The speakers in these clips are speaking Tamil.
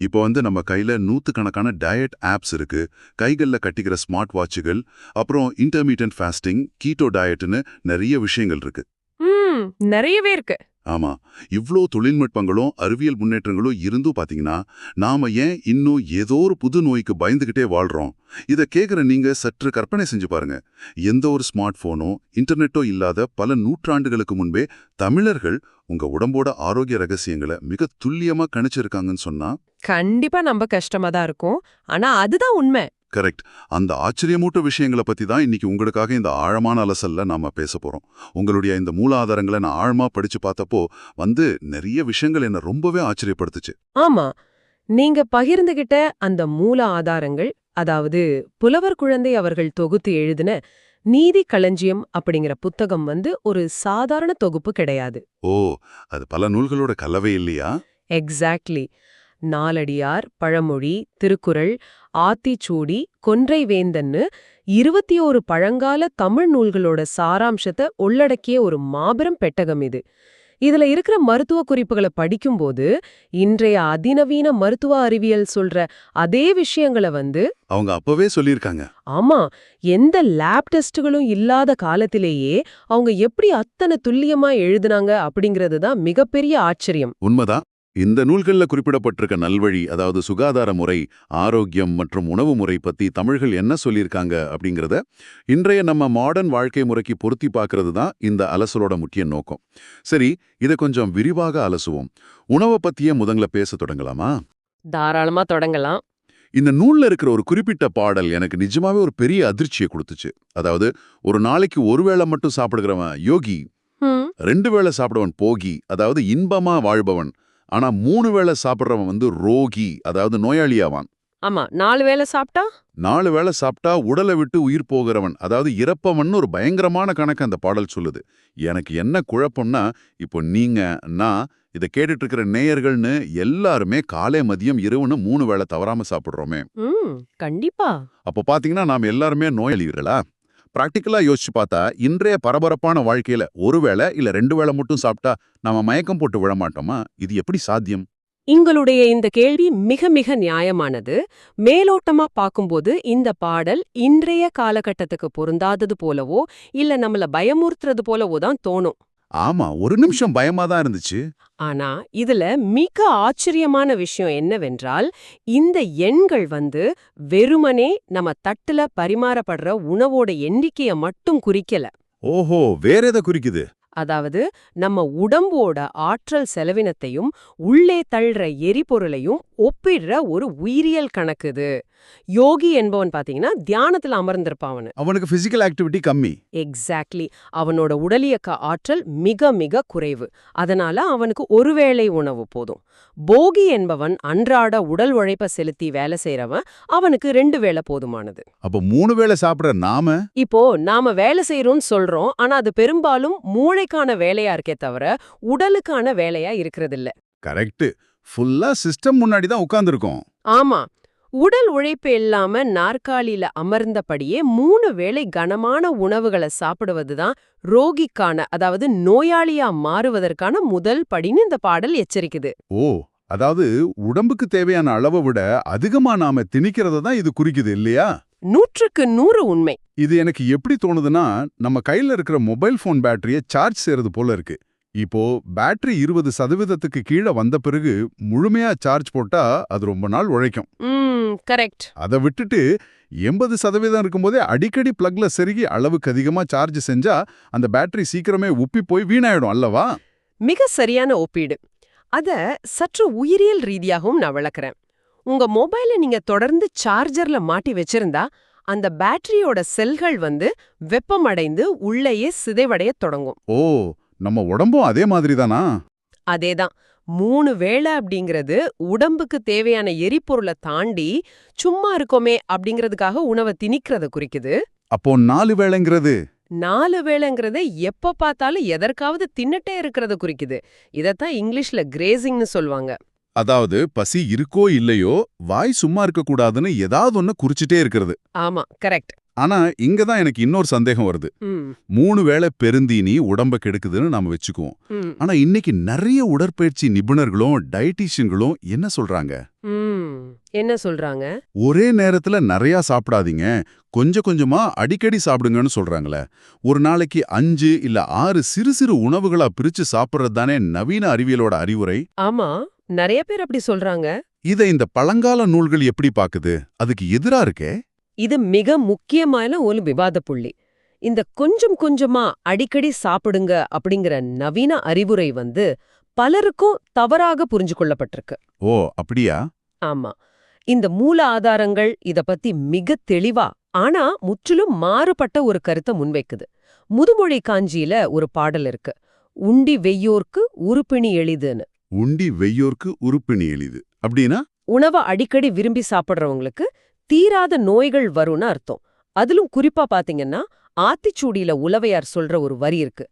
இப்போ நம்ம கையில நூத்துக்கணக்கான டயட் ஆப்ஸ் இருக்கு. கைகள்ல கட்டிக்கிற ஸ்மார்ட் வாட்சுகள், அப்புறம் இன்டர்மீடியன்ட் ஃபாஸ்டிங், கீட்டோ டயட்னு நிறைய விஷயங்கள் இருக்கு. ம் நிறையவே இருக்கு. ஆமா, இவ்ளோ தொழில்நுட்பங்களும் அறிவியல் முன்னேற்றங்களும் இருந்தும் பாத்தீங்கன்னா, நாம ஏன் இன்னும் ஏதோ ஒரு புது நோய்க்கு பயந்துகிட்டே வாழ்றோம்? இத கேக்குற நீங்க சற்று கற்பனை செஞ்சு பாருங்க. எந்த ஒரு ஸ்மார்ட் போனோ, இன்டர்நெட்டோ இல்லாத பல நூற்றாண்டுகளுக்கு முன்பே தமிழர்கள் உங்க உடம்போட ஆரோக்கிய ரகசியங்களை மிக துல்லியமா கணிச்சிருக்காங்கன்னு சொன்னா கண்டிப்பா நம்ப கஷ்டமா தான் இருக்கும். ஆனா அதுதான் உண்மை. கரெக்ட். அந்த ஆச்சரியமூட்ட விஷயங்களை பத்தி தான் இன்னைக்கு உங்களுக்காக இந்த ஆழமான அலசல்ல நாம பேச போறோம். உங்களுடைய இந்த மூலாதாரங்களை நான் ஆழமா படிச்சு பார்த்தப்போ நிறைய விஷயங்கள் என்ன ரொம்பவே ஆச்சரியப்படுத்துச்சு. ஆமா, நீங்க பகிர்ந்துகிட்ட அந்த மூல ஆதாரங்கள், அதாவது புலவர் குழந்தை அவர்கள் தொகுத்து எழுதின நீதி களஞ்சியம் அப்படிங்கிற புத்தகம் ஒரு சாதாரண தொகுப்பு கிடையாது. ஓ, அது பல நூல்களோட கலவை இல்லையா? எக்ஸாக்ட்லி. நாலடியார், பழமொழி, திருக்குறள், ஆத்திச்சூடி, கொன்றைவேந்தன்னு 21 பழங்கால தமிழ் நூல்களோட சாராம்சத்தை உள்ளடக்கிய ஒரு மாபெரும் பெட்டகம் இது. இதுல இருக்கிற மருத்துவ குறிப்புகளை படிக்கும்போது இன்றைய அதிநவீன மருத்துவ அறிவியல் சொல்ற அதே விஷயங்களை அவங்க அப்பவே சொல்லியிருக்காங்க. ஆமா, எந்த லேப் டெஸ்டுகளும் இல்லாத காலத்திலேயே அவங்க எப்படி அத்தனை துல்லியமா எழுதுனாங்க அப்படிங்கிறது தான் மிகப்பெரிய ஆச்சரியம். உண்மைதான். இந்த நூல்கள்ல குறிப்பிடப்பட்டிருக்க நல்வழி, அதாவது சுகாதார முறை, ஆரோக்கியம் மற்றும் உணவு முறை பத்தி தமிழர்கள் என்ன சொல்லியிருக்காங்க அப்படிங்கறத இன்றைய நம்ம மாடர்ன் வாழ்க்கை முறைக்கு பொருத்தி பார்க்கறது தான் இந்த அலசலோட முக்கிய நோக்கம். சரி, இதை கொஞ்சம் விரிவாக அலசுவோம். உணவை பத்தியே முதல்ல பேச தொடங்கலாமா? தாராளமா தொடங்கலாம். இந்த நூல்ல இருக்கிற ஒரு குறிப்பிட்ட பாடல் எனக்கு நிஜமாவே ஒரு பெரிய அதிர்ச்சியை கொடுத்துச்சு. அதாவது, ஒரு நாளைக்கு ஒருவேளை மட்டும் சாப்பிடுகிறவன் யோகி, 2 வேளை சாப்பிடுவன் போகி, அதாவது இன்பமா வாழ்பவன். ஆனா 3 வேளை சாப்பிடுறவன் ரோகி, அதாவது நோயாளியாவான். ஆமா, 4 வேளை சாப்பிட்டா 4 வேளை சாப்பிட்டா உடலை விட்டு உயிர் போகிறவன், அதாவது இறப்பவன் ஒரு பயங்கரமான கணக்கு அந்த பாடல் சொல்லுது. எனக்கு என்ன குழப்பம்னா, இப்போ நீங்க, நான், இதை கேட்டுட்டு இருக்கிற நேயர்கள்னு எல்லாருமே காலை மதியம் இரவுன்னு 3 வேளை தவறாம சாப்பிடுறோமே. கண்டிப்பா. அப்போ பாத்தீங்கன்னா நாம எல்லாருமே நோயாளிகளா? பிராக்டிக்கலா யோசிச்சு பார்த்தா இன்றைய பரபரப்பான வாழ்க்கையில ஒரு வேளை இல்ல 2 வேளை மட்டும் சாப்பிட்டா நாம மயக்கம் போட்டு விழமாட்டோமா? இது எப்படி சாத்தியம்? உங்களுடைய இந்த கேள்வி மிக மிக நியாயமானது. மேலோட்டமா பார்க்கும்போது இந்த பாடல் இன்றைய காலகட்டத்துக்கு பொருந்தாதது போலவோ இல்ல நம்மள பயமுறுத்துறது போலவோ தான் தோணும். ஆமா, ஒரு நிமிஷம் பயமா தான் இருந்துச்சு. ஆனா இதுல மிக ஆச்சரியமான விஷயம் என்னவென்றால், இந்த எண்கள் வெறுமனே நம்ம தட்டுல பரிமாறப்படுற உணவோட எண்ணிக்கைய மட்டும் குறிக்கல. ஓஹோ, வேற எதை குறிக்குது? அதாவது நம்ம உடம்போட ஆற்றல் செலவினத்தையும் உள்ளே தள்ளுற எரிபொருளையும் ஒப்பிடுற ஒரு உயிரியல் கணக்கு இது. யோகி என்பவன் பாத்தீங்கன்னா தியானத்துல அமர்ந்திருப்பான். அவனுக்கு பிசிக்கல் ஆக்டிவிட்டி கம்மி. எக்ஸாக்ட்லி. அவனோட உடலியக்க ஆற்றல் மிக மிக குறைவு. அதனால அவனுக்கு ஒருவேளை உணவு போதும். போகி என்பவன் அன்றாட உடல் உழைப்ப செலுத்தி வேலை செய்யறவன். அவனுக்கு 2 வேளை போதுமானது. அப்ப 3 வேளை சாப்பிடுற நாம இப்போ நாம வேலை செய்யறோம்னு சொல்றோம். ஆனா அது பெரும்பாலும் மூளைக்கான வேலையா இருக்கே தவிர உடலுக்கான வேலையா இருக்கிறது இல்ல. கரெக்ட். ஃபுல்லா சிஸ்டம் முன்னாடி தான் உட்கார்ந்திருக்கோம். ஆமா, உடல் உழைப்பு இல்லாம நாற்காலியில அமர்ந்தபடியே 3 வேளை கனமான உணவுகளை சாப்பிடுவதுதான் ரோகிக்கான, அதாவது நோயாளியா மாறுவதற்கான முதல் படின்னு இந்த பாடல் எச்சரிக்குது. ஓ, அதாவது உடம்புக்கு தேவையான அளவை விட அதிகமா நாம திணிக்கிறத தான் இது குறிக்குது இல்லையா? 100க்கு 100 உண்மை. இது எனக்கு எப்படி தோணுதுன்னா, நம்ம கையில இருக்கிற மொபைல் போன் பேட்டரியை சார்ஜ் செய்யறது போல இருக்கு. இப்போ பேட்டரி 20% கீழே வந்த பிறகு முழுமையா சார்ஜ் போட்டா அது ரொம்ப நாள் உழைக்கும். கரெக்ட். அதை விட்டுட்டு 80% இருக்கும்போதே அடிக்கடி பிளக்ல செருகி அளவுக்கு அதிகமா சார்ஜ் செஞ்சா அந்த பேட்டரி சீக்கிரமே உப்பி போய் வீணாயிடும் அல்லவா? மிக சரியான ஒப்பீடு. அத சற்று உயிரியல் ரீதியாகவும் நான் விளக்குறேன். உங்க மொபைல நீங்க தொடர்ந்து சார்ஜர்ல மாட்டி வச்சிருந்தா அந்த பேட்டரியோட செல்கள் வெப்பமடைந்து உள்ளேயே சிதைவடைய தொடங்கும். ஓ, நம்ம உடம்பும் அதே மாதிரி தானா? அதேதான். 3 வேளை அப்படிங்கிறது உடம்புக்கு தேவையான எரிபொருளை தாண்டி சும்மா இருக்கோமே அப்படிங்கிறதுக்காக உணவை திணிக்கிறத குறிக்குது. அப்போ 4 வேளைங்கிறது 4 வேளைங்கிறது எப்ப பார்த்தாலும் எதற்காவது தின்னுட்டே இருக்கிறத குறிக்குது. இதத்தான் இங்கிலீஷ்ல கிரேசிங்னு சொல்வாங்க. அதாவது பசி இருக்கோ இல்லையோ வாய் சும்மா இருக்க கூடாதுன்னு ஏதாவது ஒன்னு குறிச்சிட்டே இருக்கிறது. ஆமா, கரெக்ட். ஆனா இங்க தான் எனக்கு இன்னொரு சந்தேகம் வருது. ம் 3 வேளை பெருந்தீனி உடம்ப கெடுக்குதுன்னு நாம வச்சுக்குவோம். ம் ஆனா இன்னைக்கு நிறைய உடற்பயிற்சி நிபுணர்களும் டயட்டீஷியன்களும் என்ன சொல்றாங்க? ம் என்ன சொல்றாங்க? ஒரே நேரத்துல நிறைய சாப்பிடாதீங்க, கொஞ்சம் கொஞ்சமா அடிக்கடி சாப்பிடுங்கன்னு சொல்றாங்களே. ஒரு நாளைக்கு 5 இல்ல 6 சிறு சிறு உணவுகளா பிரிச்சு சாப்பிடுறது தானே நவீன அறிவியலோட அறிவுரை. ஆமா, நிறைய பேர் அப்படி சொல்றாங்க. இதை இந்த பழங்கால நூல்கள் எப்படி பாக்குது? அதுக்கு எதிரா இருக்கே. இது மிக முக்கியமான ஒரு விவாத புள்ளி. இந்த கொஞ்சம் கொஞ்சமா அடிக்கடி சாப்பிடுங்க அப்படிங்கிற நவீன அறிவுரை வந்து பலருக்கும் தவறாக புரிஞ்சு கொள்ளப்பட்டிருக்கு. ஓ அப்படியா? ஆமா, இந்த மூல ஆதாரங்கள் இத பத்தி மிக தெளிவா ஆனா முற்றிலும் மாறுபட்ட ஒரு கருத்தை முன்வைக்குது. முதுமொழி காஞ்சியில ஒரு பாடல் இருக்கு, உண்டி வெய்யோர்க்கு உறுப்பிணி எளிதுன்னு. உண்டி வெய்யோர்க்கு உறுப்பினி எளிது அப்படின்னா? உணவை அடிக்கடி விரும்பி சாப்பிடுறவங்களுக்கு தீராத நோய்கள் வரும்னு அர்த்தம். அதிலும் குறிப்பா பாத்தீங்கன்னா ஆத்திச்சூடியில உளவையார் சொல்ற ஒரு வரி இருக்கு,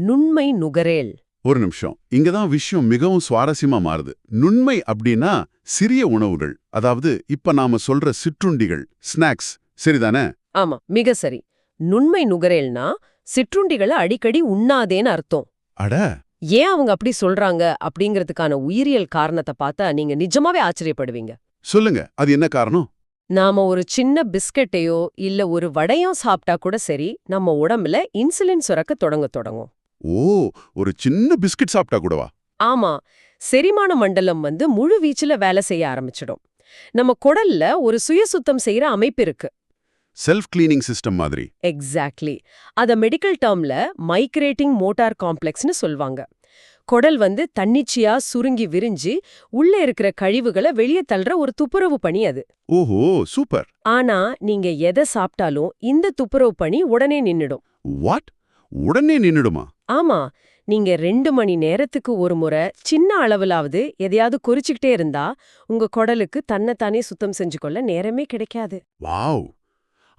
நுண்மை நுகரேல். ஒரு நிமிஷம், இங்கதான் விஷயம் மிகவும் சுவாரஸ்யமா மாறுது. நுண்மை அப்படின்னா சிறிய உணவுகள், அதாவது இப்ப நாம சொல்ற சிற்றுண்டிகள், ஸ்நாக்ஸ், சரிதானே? ஆமா, மிக சரி. நுண்மை நுகரேல்னா சிற்றுண்டிகளை அடிக்கடி உண்ணாதேன்னு அர்த்தம். அட, ஏன் அவங்க அப்படி சொல்றாங்க அப்படிங்கிறதுக்கான உயிரியல் காரணத்தை பார்த்தா நீங்க நிஜமாவே ஆச்சரியப்படுவீங்க. சொல்லுங்க, அது என்ன காரணம்? நாம ஒரு சின்ன பிஸ்கட்டையோ இல்ல ஒரு வடையும் சாப்பிட்டா கூட சரி, நம்ம உடம்புல இன்சுலின் சுரக்க தொடங்கும். ஓ, ஒரு சின்ன பிஸ்கட் சாப்பிட்டா கூடவா? ஆமா, செரிமான மண்டலம் வந்து முழு வீச்சுல வேலை செய்ய ஆரம்பிச்சிடும். நம்ம குடல்ல ஒரு சுய சுத்தம் செய்யற அமைப்பு இருக்கு. செல்ஃப் கிளீனிங் சிஸ்டம் மாதிரி. எக்ஸாக்ட்லி. அத மெடிக்கல் டேர்ம்ல மைக்ரேட்டிங் மோட்டார் காம்ப்ளெக்ஸ்னு சொல்வாங்க. குடல் வந்து தன்னிச்சையா சுருங்கி விரிஞ்சு உள்ள இருக்கிற கழிவுகளை வெளியே தள்ளுற ஒரு துப்புரவு பணி அது. ஓஹோ, சூப்பர். ஆனா நீங்க எதை சாப்பிட்டாலும் இந்த துப்புரவு பணி உடனே நின்னுடும். வாட்? உடனே நின்னுடுமா? ஆமா, நீங்க 2 மணி நேரத்துக்கு ஒரு முறை சின்ன அளவுலாவது எதையாவது குறிச்சுக்கிட்டே இருந்தா உங்க குடலுக்கு தன்னைத்தானே சுத்தம் செஞ்சு கொள்ள நேரமே கிடைக்காது. வாவ்!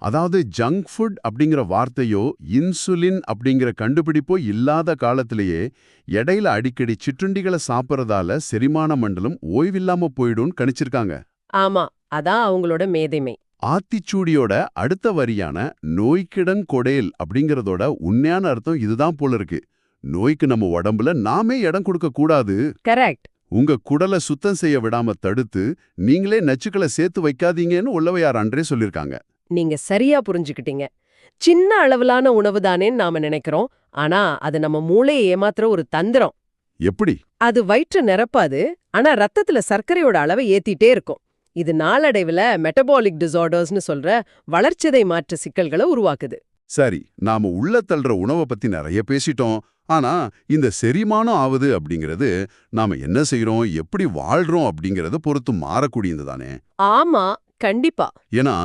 அதாவது ஜங்க் ஃபுட் அப்படிங்கிற வார்த்தையோ இன்சுலின் அப்படிங்கிற கண்டுபிடிப்போ இல்லாத காலத்திலேயே இடையில அடிக்கடி சிற்றுண்டிகளை சாப்பிட்றதால செரிமான மண்டலம் ஓய்வில்லாம போயிடும்னு கணிச்சிருக்காங்க. ஆமா, அதான் அவங்களோட மேதைமை. ஆத்திச்சூடியோட அடுத்த வரியான நோய்க்கிடங் கொடேல் அப்படிங்கறதோட உண்மையான அர்த்தம் இதுதான் போல இருக்கு. நோய்க்கு நம்ம உடம்புல நாமே இடம் கொடுக்க கூடாது. கரெக்ட். உங்க குடலை சுத்தம் செய்ய விடாம தடுத்து நீங்களே நச்சுக்களை சேர்த்து வைக்காதீங்கன்னு உளவையார் அன்றே சொல்லிருக்காங்க. நீங்க சரியா புரிஞ்சுக்கிட்டீங்க. சின்ன அளவிலான உணவு தானேன்னு நாம நினைக்கிறோம். ஆனா அது நம்ம மூளையை ஏமாத்துற ஒரு தந்திரம். எப்படி? அது வயிற்று நிரப்பாது, ஆனா ரத்தத்துல சர்க்கரையோட அளவை ஏத்திட்டே இருக்கும். இது நாளடைவுல மெட்டபாலிக் டிசார்டர்ஸ்னு சொல்ற வளர்ச்சிதை மாற்ற சிக்கல்களை உருவாக்குது. சரி, நாம உள்ள தள்ளுற உணவை பத்தி நிறைய பேசிட்டோம். ஆனா இந்த செரிமானம் ஆகுது அப்படிங்கிறது நாம என்ன செய்யறோம், எப்படி வாழ்றோம் அப்படிங்கறத பொறுத்து மாறக்கூடியது தானே. ஆமா, கண்டிப்பா. ஏன்னா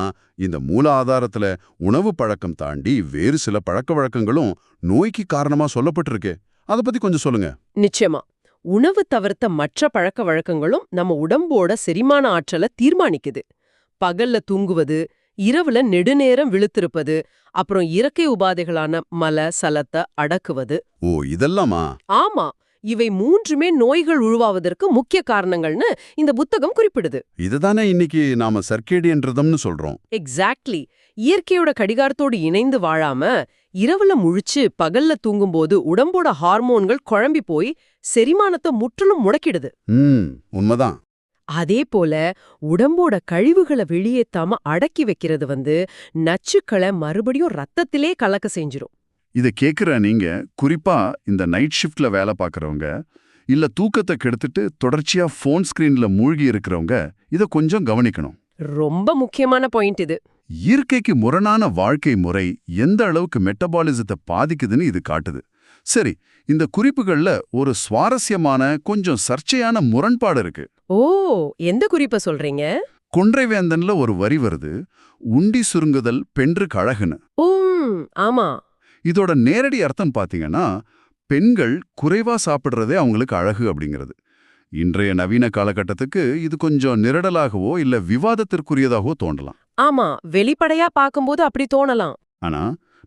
இந்த மூல ஆதாரத்துல உணவு பழக்கம் தாண்டி வேறு சில பழக்க வழக்கங்களும் நோய்க்கு காரணமா சொல்லப்பட்டிருக்கு. அதை பத்தி கொஞ்சம் சொல்லுங்க. நிச்சயமா. உணவு தவிர்த்த மற்ற பழக்க வழக்கங்களும் நம்ம உடம்போட செரிமான ஆற்றலை தீர்மானிக்குது. பகல்ல தூங்குவது, இரவுல நெடுநேரம் விழுத்திருப்பது, அப்புறம் இறக்கை உபாதைகளான மல சலத்தை அடக்குவது. ஓ, இதெல்லாமா? ஆமா, இவை 3மே நோய்கள் உருவாவதற்கு முக்கிய காரணங்கள்னு இந்த புத்தகம் குறிப்பிடுது. இதுதானே இன்னைக்கு நாம சர்க்கேடியன் ரிதம்னு சொல்றோம். எக்ஸாக்ட்லி. இயற்கையோட கடிகாரத்தோடு இணைந்து வாழாம இரவுல முழிச்சு பகல்ல தூங்கும்போது உடம்போட ஹார்மோன்கள் குழம்பி போய் செரிமானத்தை முற்றிலும் முடக்கிடுது. உண்மைதான். அதே போல உடம்போட கழிவுகளை வெளியேத்தாம அடக்கி வைக்கிறது வந்து நச்சுக்களை மறுபடியும் ரத்தத்திலே கலக்க செஞ்சிரும். இதை கேட்குற நீங்க, குறிப்பா இந்த நைட் ஷிஃப்ட்ல வேலை பார்க்குறவங்க, இல்ல தூக்கத்தை கெடுத்துட்டு தொடர்ச்சியா ஃபோன் ஸ்கிரீன்ல மூழ்கி இருக்கிறவங்க, இதை கொஞ்சம் கவனிக்கணும். ரொம்ப முக்கியமான பாயிண்ட் இது. இயற்கைக்கு முரணான வாழ்க்கை முறை எந்த அளவுக்கு மெட்டபாலிசத்தை பாதிக்குதுன்னு இது காட்டுது. சரி, இந்த குறிப்புகள்ல ஒரு சுவாரஸ்யமான கொஞ்சம் சர்ச்சையான முரண்பாடு இருக்கு. ஓ, எந்த குறிப்பை சொல்றீங்க? கொன்றைவேந்தன்ல ஒரு வரி வருது, உண்டி சுருங்குதல் பெண்ணுக்கு அழகுன்னு. ஆமா. இதோட நேரடி அர்த்தம் பாத்தீங்கன்னா பெண்கள் குறைவா சாப்பிடுறதே அவங்களுக்கு அழகு அப்படிங்கிறது. இன்றைய நவீன காலகட்டத்துக்கு இது கொஞ்சம் நிரடலாகவோ இல்ல விவாதத்திற்குரியதாகவோ தோன்றலாம். ஆமா, வெளிப்படையா பார்க்கும்போது அப்படி தோணலாம். ஆனா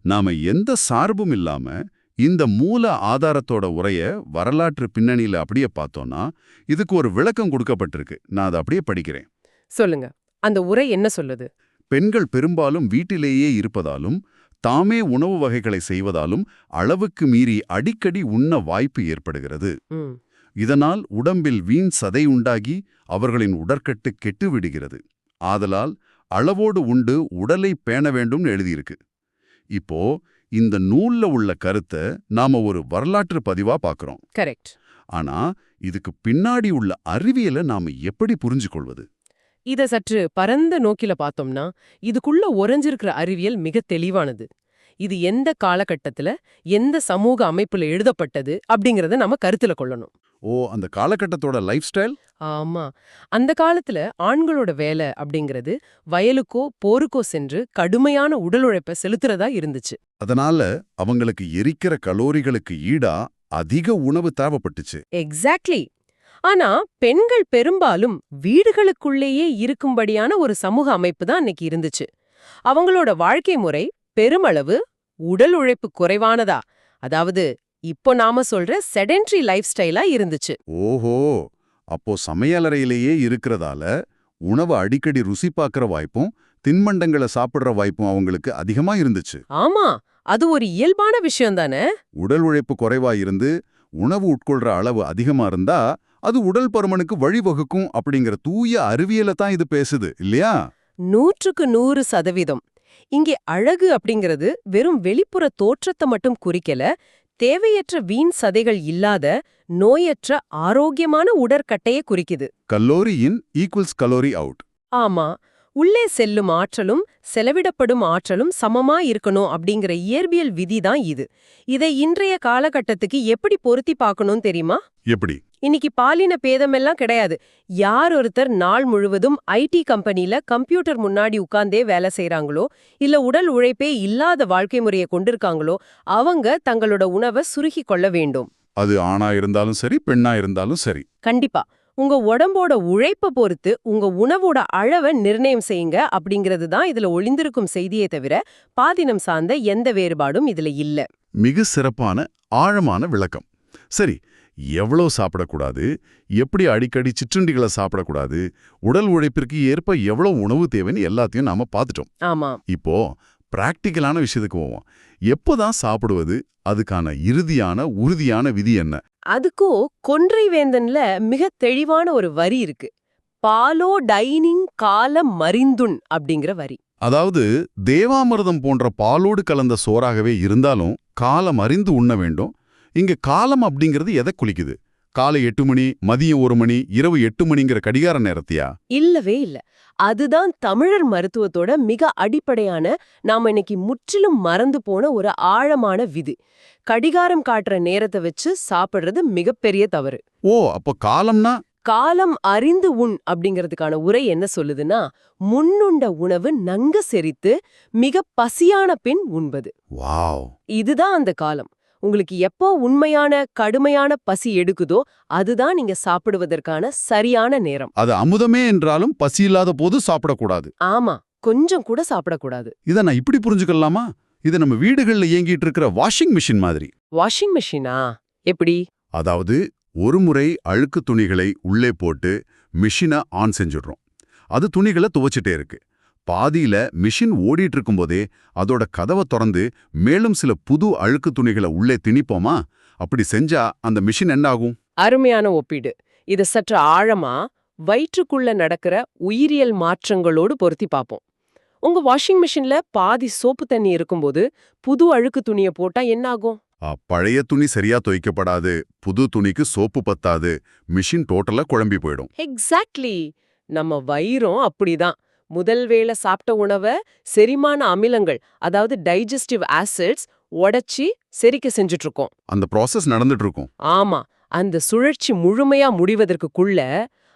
நாம எந்த சார்பும் இல்லாம இந்த மூல ஆதாரத்தோட உரைய வரலாற்று பின்னணியில அப்படியே பார்த்தோம்னா இதுக்கு ஒரு விளக்கம் கொடுக்கப்பட்டிருக்கு. நான் அதை அப்படியே படிக்கிறேன். சொல்லுங்க, அந்த உரை என்ன சொல்லுது? பெண்கள் பெரும்பாலும் வீட்டிலேயே இருப்பதாலும் தாமே உணவு வகைகளை செய்வதாலும் அளவுக்கு மீறி அடிக்கடி உண்ண வாய்ப்பு ஏற்படுகிறது. ம். இதனால் உடம்பில் வீண் சதை உண்டாகி அவர்களின் உடற்கட்டு கெட்டுவிடுகிறது. ஆதலால் அளவோடு உண்டு உடலை பேண வேண்டும்னு எழுதியிருக்கு. இப்போ இந்த நூல்ல உள்ள கருத்தை நாம ஒரு வரலாற்று பதிவா பார்க்கறோம். கரெக்ட். ஆனா இதுக்கு பின்னாடி உள்ள அறிவியலை நாம எப்படி புரிஞ்சுக்கொள்வது? இத சற்று பரந்த நோக்கில பார்த்தோம்னா இதுக்குள்ள உறைஞ்சிருக்கிற அறிவியல் மிக தெளிவானது. இது எந்த காலகட்டத்துல எந்த சமூக அமைப்புல எழுதப்பட்டது அப்படிங்கறத நாம கருத்துல கொள்ளணும். ஓ, அந்த காலகட்டத்தோட லைஃப் ஸ்டைல். ஆமா, அந்த காலத்துல ஆண்களோட வேலை அப்படிங்கிறது வயலுக்கோ போருக்கோ சென்று கடுமையான உடல் உழைப்பை செலுத்துறதா இருந்துச்சு. அதனால அவங்களுக்கு எரிக்கிற கலோரிகளுக்கு ஈடா அதிக உணவு தேவைப்பட்டுச்சு. எக்ஸாக்ட்லி. ஆனா பெண்கள் பெரும்பாலும் வீடுகளுக்குள்ளேயே இருக்கும்படியான ஒரு சமூக அமைப்பு தான் அன்னைக்கு இருந்துச்சு. அவங்களோட வாழ்க்கை முறை பெருமளவு உடல் உழைப்பு குறைவானதா, அதாவது இப்போ நாம சொல்ற செடென்ட்ரி லைஃப் ஸ்டைலா இருந்துச்சு. ஓஹோ, அப்போ சமையலறையிலேயே இருக்கிறதால உணவு அடிக்கடி ருசி பார்க்கற வாய்ப்பும் தின்பண்டங்களை சாப்பிடுற வாய்ப்பும் அவங்களுக்கு அதிகமா இருந்துச்சு. ஆமா, அது ஒரு இயல்பான விஷயம் தானே. உடல் உழைப்பு குறைவா இருந்து உணவு உட்கொள்ற அளவு அதிகமா இருந்தா அது உடல் பருமனுக்கு வழிவகுக்கும் அப்படிங்கிற தூய அறிவியலை தான் இது பேசுது, இல்லையா? 100% இங்கே அழகு அப்படிங்கிறது வெறும் வெளிப்புற தோற்றத்தை மட்டும் குறிக்கல, தேவையற்ற வீண் சதைகள் இல்லாத நோயற்ற ஆரோக்கியமான உடற்கட்டையை குறிக்குது. கலோரி இன் ஈக்குவல்ஸ் கலோரி அவுட். ஆமா, உள்ளே செல்லும் ஆற்றலும் செலவிடப்படும் ஆற்றலும் சமமா இருக்கணும் அப்படிங்கிற இயற்பியல் விதி தான் இது. இதை இன்றைய காலகட்டத்துக்கு எப்படி பொருத்தி பார்க்கணும் தெரியுமா? எப்படி? இன்னைக்கு பாலின பேதமெல்லாம் கிடையாது. யார் ஒருத்தர் நாள் முழுவதும் ஐடி கம்பெனில கம்ப்யூட்டர் முன்னாடி உட்கார்ந்தே வேலை செய்றாங்களோ, இல்ல உடல் உழைப்பே இல்லாத வாழ்க்கை முறையை கொண்டிருக்காங்களோ, அவங்க தங்களோட உணவை சுருக்கி கொள்ள வேண்டும். அது ஆணா இருந்தாலும் சரி, பெண்ணா இருந்தாலும் சரி. கண்டிப்பா உங்க உடம்போட உழைப்பை பொறுத்து உங்க உணவோட அளவை நிர்ணயம் செய்யுங்க அப்படிங்கிறது தான் இதுல ஒளிந்திருக்கும் செய்தியே தவிர பாதினம் சார்ந்த எந்த வேறுபாடும் இதுல இல்ல. மிக சிறப்பான ஆழமான விளக்கம். சரி, எவ்வளோ சாப்பிடக்கூடாது, எப்படி அடிக்கடி சிற்றுண்டிகளை சாப்பிடக்கூடாது, உடல் உழைப்பிற்கு ஏற்ப எவ்வளோ உணவு தேவைன்னு எல்லாத்தையும் நாம பார்த்துட்டோம். ஆமா, இப்போ பிராக்டிக்கலான விஷயத்துக்கு போவோம். எப்போதான் சாப்பிடுவது, அதுக்கான இறுதியான உறுதியான விதி என்ன? அதுக்கோ கொன்றை வேந்தன்ல மிக தெளிவான ஒரு வரி இருக்கு. பாலோ டைனிங் கால மரிந்துண் அப்படிங்கிற வரி. அதாவது தேவாமிர்தம் போன்ற பாலோடு கலந்த சோறாகவே இருந்தாலும் காலம் அறிந்து உண்ண வேண்டும். இங்க காலம் அப்படிங்கிறது எதை குளிக்குது? காலை 8 மணி, மதியம் 1 மணி, இரவு 8 மணிங்கிற கடிகார நேரத்தையா? இல்லவே இல்ல. அதுதான் தமிழர் மருத்துவத்தோட மிக அடிப்படையான, நாம இன்னைக்கு முற்றிலும் மறந்து போன ஒரு ஆழமான விதி. கடிகாரம் காட்டுற நேரத்தை வச்சு சாப்பிடுறது மிகப்பெரிய தவறு. ஓ, அப்போ காலம்னா? காலம் அறிந்து உண் அப்படிங்கிறதுக்கான உரை என்ன சொல்லுதுன்னா, முன்னுண்ட உணவு நன்கு செரித்து மிக பசியான பின் உண்பது. வாவ். இதுதான் அந்த காலம். உங்களுக்கு எப்போ உண்மையான கடுமையான பசி எடுக்குதோ அதுதான் நீங்க சாப்பிடுவதற்கான சரியான நேரம். அது அமுதமே என்றாலும் பசி இல்லாத போது சாப்பிடக்கூடாது. ஆமா, கொஞ்சம் கூட சாப்பிடக்கூடாது. இதை நான் இப்படி புரிஞ்சுக்கலாமா? இது நம்ம வீடுகள்ல இயங்கிட்டு இருக்கிற வாஷிங் மிஷின் மாதிரி. வாஷிங் மிஷினா? எப்படி? அதாவது ஒரு முறை அழுக்கு துணிகளை உள்ளே போட்டு மிஷினை ஆன் செஞ்சுடுறோம். அது துணிகளை துவைச்சிட்டே இருக்கு. பாதியில மிஷின் ஓடிட்டு இருக்கும்போதே அதோட கதவை திறந்து மேலும் சில புது அழுக்கு துணிகளை உள்ளே திணிப்போமா? அப்படி செஞ்சா அந்த மிஷின் என்ன ஆகும்? அருமையான ஒப்பீடு. இது சற்று ஆழமா வயிற்றுக்குள்ள நடக்கிற உயிரியல் மாற்றங்களோடு பொருத்தி பார்ப்போம். உங்க வாஷிங் மிஷின்ல பாதி சோப்பு தண்ணி இருக்கும்போது புது அழுக்கு துணியை போட்டா என்ன ஆகும்? பழைய துணி சரியா துவைக்கப்படாது, புது துணிக்கு சோப்பு பத்தாது, மிஷின் டோட்டலா குழம்பி போயிடும். எக்ஸாக்ட்லி. நம்ம வயிறும் அப்படிதான். முதல் வேளை சாப்பிட்ட உணவை செரிமான அமிலங்கள், அதாவது டைஜஸ்டிவ் ஆசிட்ஸ் உடைச்சி செரிக்க செஞ்சுட்டு இருக்கோம். அந்த ப்ராசஸ் நடந்துட்டு இருக்கும். ஆமா, அந்த சுழற்சி முழுமையா முடிவதற்குள்ள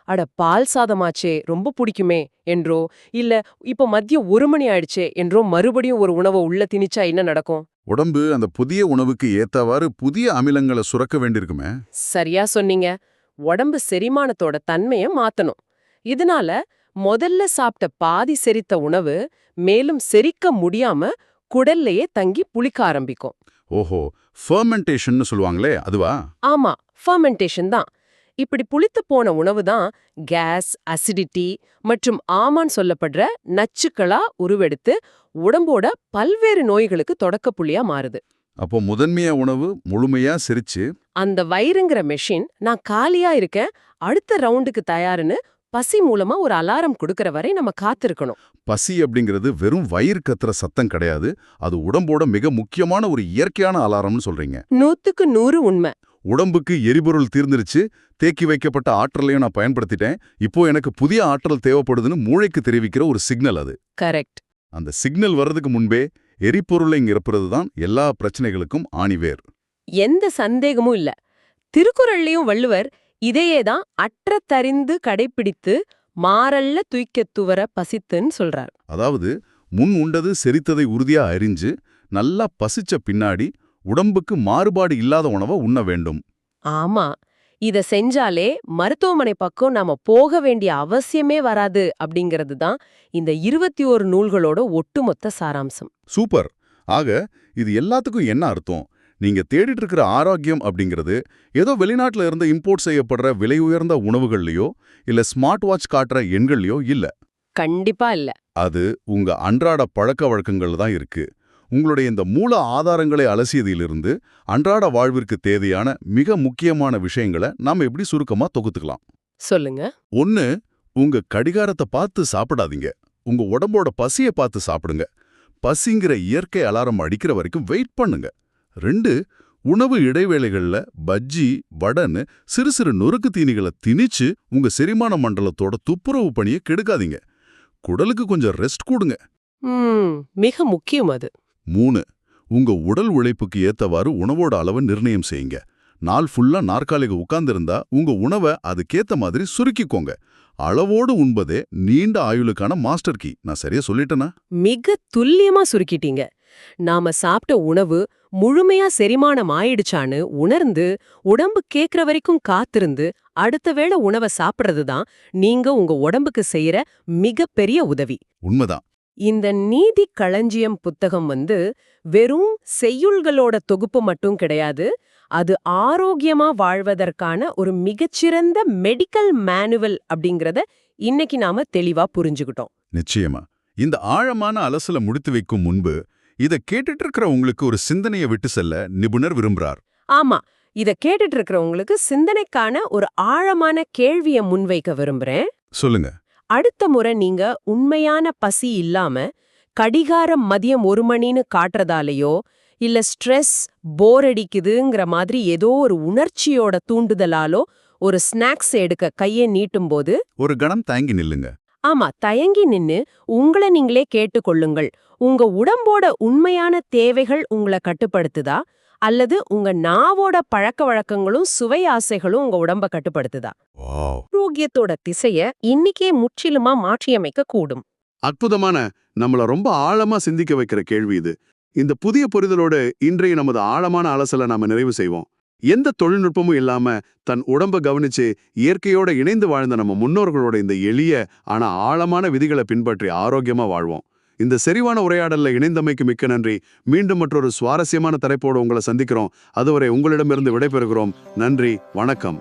அட பால் சாதமாச்சே ரொம்ப பிடிக்குமே என்றோ, இல்ல இப்ப மதியம் 1 மணி ஆயிடுச்சே என்றோ மறுபடியும் ஒரு உணவை உள்ள திணிச்சா என்ன நடக்கும்? உடம்பு அந்த புதிய உணவுக்கு ஏத்தவாறு புதிய அமிலங்களை சுரக்க வேண்டியிருக்குமே. சரியா சொன்னீங்க. உடம்பு செரிமானத்தோட தன்மையை மாத்தணும். இதனால முதல்ல சாப்பிட்ட பாதி செரித்த உணவு மேலும் செரிக்க முடியாம குடல்லையே தங்கி புளிக்க ஆரம்பிக்கும். ஓஹோ, ஃபெர்மெண்டேஷன் சொல்லுவாங்களே, அதுவா? ஆமா, ஃபெர்மெண்டேஷன் தான். இப்படி புளித்து போன உணவு தான் கேஸ், அசிடிட்டி மற்றும் ஆமான் சொல்லப்படுற நச்சுக்களா உருவெடுத்து உடம்போட பல்வேறு நோய்களுக்கு தொடக்கப்புள்ளியா மாறுது. அப்போ முதன்மையா உணவு முழுமையா செரிச்சு அந்த வயிறுங்கிற மெஷின் நான் காலியா இருக்கேன், அடுத்த ரவுண்டுக்கு தயாருன்னு பசி மூலமா ஒரு அலாரம் கொடுக்கற வரை நம்ம காத்திருக்கணும். பசி அப்படிங்கிறது வெறும் வயிறு கத்துற சத்தம் கிடையாது, அது உடம்போட மிக முக்கியமான ஒரு இயற்கையான அலாரம்னு சொல்றீங்க. 100க்கு 100 உண்மை. உடம்புக்கு எரிபொருள் தீர்ந்துருச்சு, தேக்கி வைக்கப்பட்ட ஆற்றலையும் நான் பயன்படுத்திட்டேன், இப்போ எனக்கு புதிய ஆற்றல் தேவைப்படுதுன்னு மூளைக்கு தெரிவிக்கிற ஒரு சிக்னல் அது. கரெக்ட். அந்த சிக்னல் வர்றதுக்கு முன்பே எரிபொருளை நிரப்புறது தான் எல்லா பிரச்சனைகளுக்கும் ஆணிவேர். எந்த சந்தேகமும் இல்ல. திருக்குறள்லயும் வள்ளுவர் இதையேதான் அற்றத்தறிந்து கடைப்பிடித்து மாறல்ல துய்க்கத் துவர பசித்துன்னு சொல்றார். அதாவது முன் உண்டது செரித்ததை உறுதியா அறிஞ்சு நல்லா பசிச்ச பின்னாடி உடம்புக்கு மாறுபாடு இல்லாத உணவை உண்ண வேண்டும். ஆமா, இத செஞ்சாலே மருத்துவமனை பக்கம் நாம போக வேண்டிய அவசியமே வராது அப்படிங்கிறது தான் இந்த 21 நூல்களோட ஒட்டுமொத்த சாராம்சம். சூப்பர். ஆக இது எல்லாத்துக்கும் என்ன அர்த்தம்? நீங்க தேடிட்டு இருக்கிற ஆரோக்கியம் அப்படிங்கிறது ஏதோ வெளிநாட்டுல இருந்து இம்போர்ட் செய்யப்படுற விலை உயர்ந்த உணவுகள்லயோ இல்ல ஸ்மார்ட் வாட்ச் காட்டுற எண்கள்லயோ இல்ல. கண்டிப்பா இல்ல. அது உங்க அன்றாட பழக்க வழக்கங்கள் தான் இருக்கு. உங்களுடைய இந்த மூல ஆதாரங்களை அலசியதிலிருந்து அன்றாட வாழ்விற்கு தேவையான மிக முக்கியமான விஷயங்களை நாம எப்படி சுருக்கமா தொகுத்துக்கலாம். சொல்லுங்க. 1. உங்க கடிகாரத்தை பார்த்து சாப்பிடாதீங்க, உங்க உடம்போட பசியை பார்த்து சாப்பிடுங்க. பசிங்கிற இயற்கை அலாரம் அடிக்கிற வரைக்கும் வெயிட் பண்ணுங்க. 2. உணவு இடைவேளைகள்ல பஜ்ஜி, வடன்னு சிறு சிறு நொறுக்கு தீனிகளை திணிச்சு உங்க செரிமான மண்டலத்தோட துப்புரவு பணியை கெடுக்காதீங்க. குடலுக்கு கொஞ்சம் ரெஸ்ட் கொடுங்க. மிக முக்கியம் அது. 3. உங்க உடல் உழைப்புக்கு ஏத்தவாறு உணவோட அளவை நிர்ணயம் செய்யுங்க. நாள் ஃபுல்லா நாற்காலிக உட்கார்ந்திருந்தா உங்க உணவை அதுக்கேத்த மாதிரி சுருக்கிக்கோங்க. அளவோடு உண்பதே நீண்ட ஆயுளுக்கான மாஸ்டர் கீ. நான் சரியா சொல்லிட்டேனா? மிக துல்லியமா சுருக்கிட்டீங்க. நாம சாப்பிட்ட உணவு முழுமையா செரிமானம் ஆயிடுச்சான்னு உணர்ந்து உடம்பு கேக்குற வரைக்கும் காத்திருந்து அடுத்த வேளை உணவை சாப்பிடுறது தான் நீங்க உங்க உடம்புக்கு செய்யற மிகப்பெரிய உதவி. உண்மைதான். இந்த நீதி களஞ்சியம் புத்தகம் வெறும் செய்யுள்களோட தொகுப்பு மட்டும் கிடையாது. அது ஆரோக்கியமா வாழ்வதற்கான ஒரு மிகச்சிறந்த மெடிக்கல் மேனுவல் அப்படிங்கறத இன்னைக்கு நாம தெளிவா புரிஞ்சுக்கிட்டோம். நிச்சயமா. இந்த ஆழமான அலசல முடித்து வைக்கும் முன்பு இத கேட்டுட்டு இருக்கிற உங்களுக்கு ஒரு சிந்தனையை விட்டு செல்ல நிபுணர் விரும்புறார். ஆமா, இத கேட்டுட்டு இருக்கிறவங்களுக்கு சிந்தனைக்கான ஒரு ஆழமான கேள்விய முன்வைக்க விரும்புறேன். சொல்லுங்க. அடுத்த முறை நீங்க உண்மையான பசி இல்லாம கடிகாரம் மதியம் 1 மணின்னு காட்டுறதாலேயோ இல்ல ஸ்ட்ரெஸ், போர் அடிக்குதுங்கிற மாதிரி ஏதோ ஒரு உணர்ச்சியோட தூண்டுதலாலோ ஒரு ஸ்நாக்ஸ் எடுக்க கையை நீட்டும்போது ஒரு கணம் தயங்கி நில்லுங்க. ஆமா, தயங்கி நின்னு உங்களை நீங்களே கேட்டுக்கொள்ளுங்கள். உங்க உடம்போட உண்மையான தேவைகள் உங்களை கட்டுப்படுத்துதா அல்லது உங்க நாவோட பழக்க வழக்கங்களும் சுவை ஆசைகளும் உங்க உடம்ப கட்டுப்படுத்துதா? ஆரோக்கியத்தோட திசைய இன்னைக்கே முற்றிலுமா மாற்றியமைக்க கூடும். அற்புதமான, நம்மள ரொம்ப ஆழமா சிந்திக்க வைக்கிற கேள்வி இது. இந்த புதிய புரிதலோடு இன்றைய நமது ஆழமான அலசலை நாம நிறைவு செய்வோம். எந்த தொழில்நுட்பமும் இல்லாம தன் உடம்ப கவனிச்சு இயற்கையோட இணைந்து வாழ்ந்த நம்ம முன்னோர்களோட இந்த எளிய ஆனா ஆழமான விதிகளை பின்பற்றி ஆரோக்கியமா வாழ்வோம். இந்த செறிவான உரையாடல்ல இணைந்தமைக்கு மிக்க நன்றி. மீண்டும் மற்றொரு சுவாரஸ்யமான தலைப்போடு உங்களை சந்திக்கிறோம். அதுவரை உங்களிடமிருந்து விடைபெறுகிறோம். நன்றி, வணக்கம்.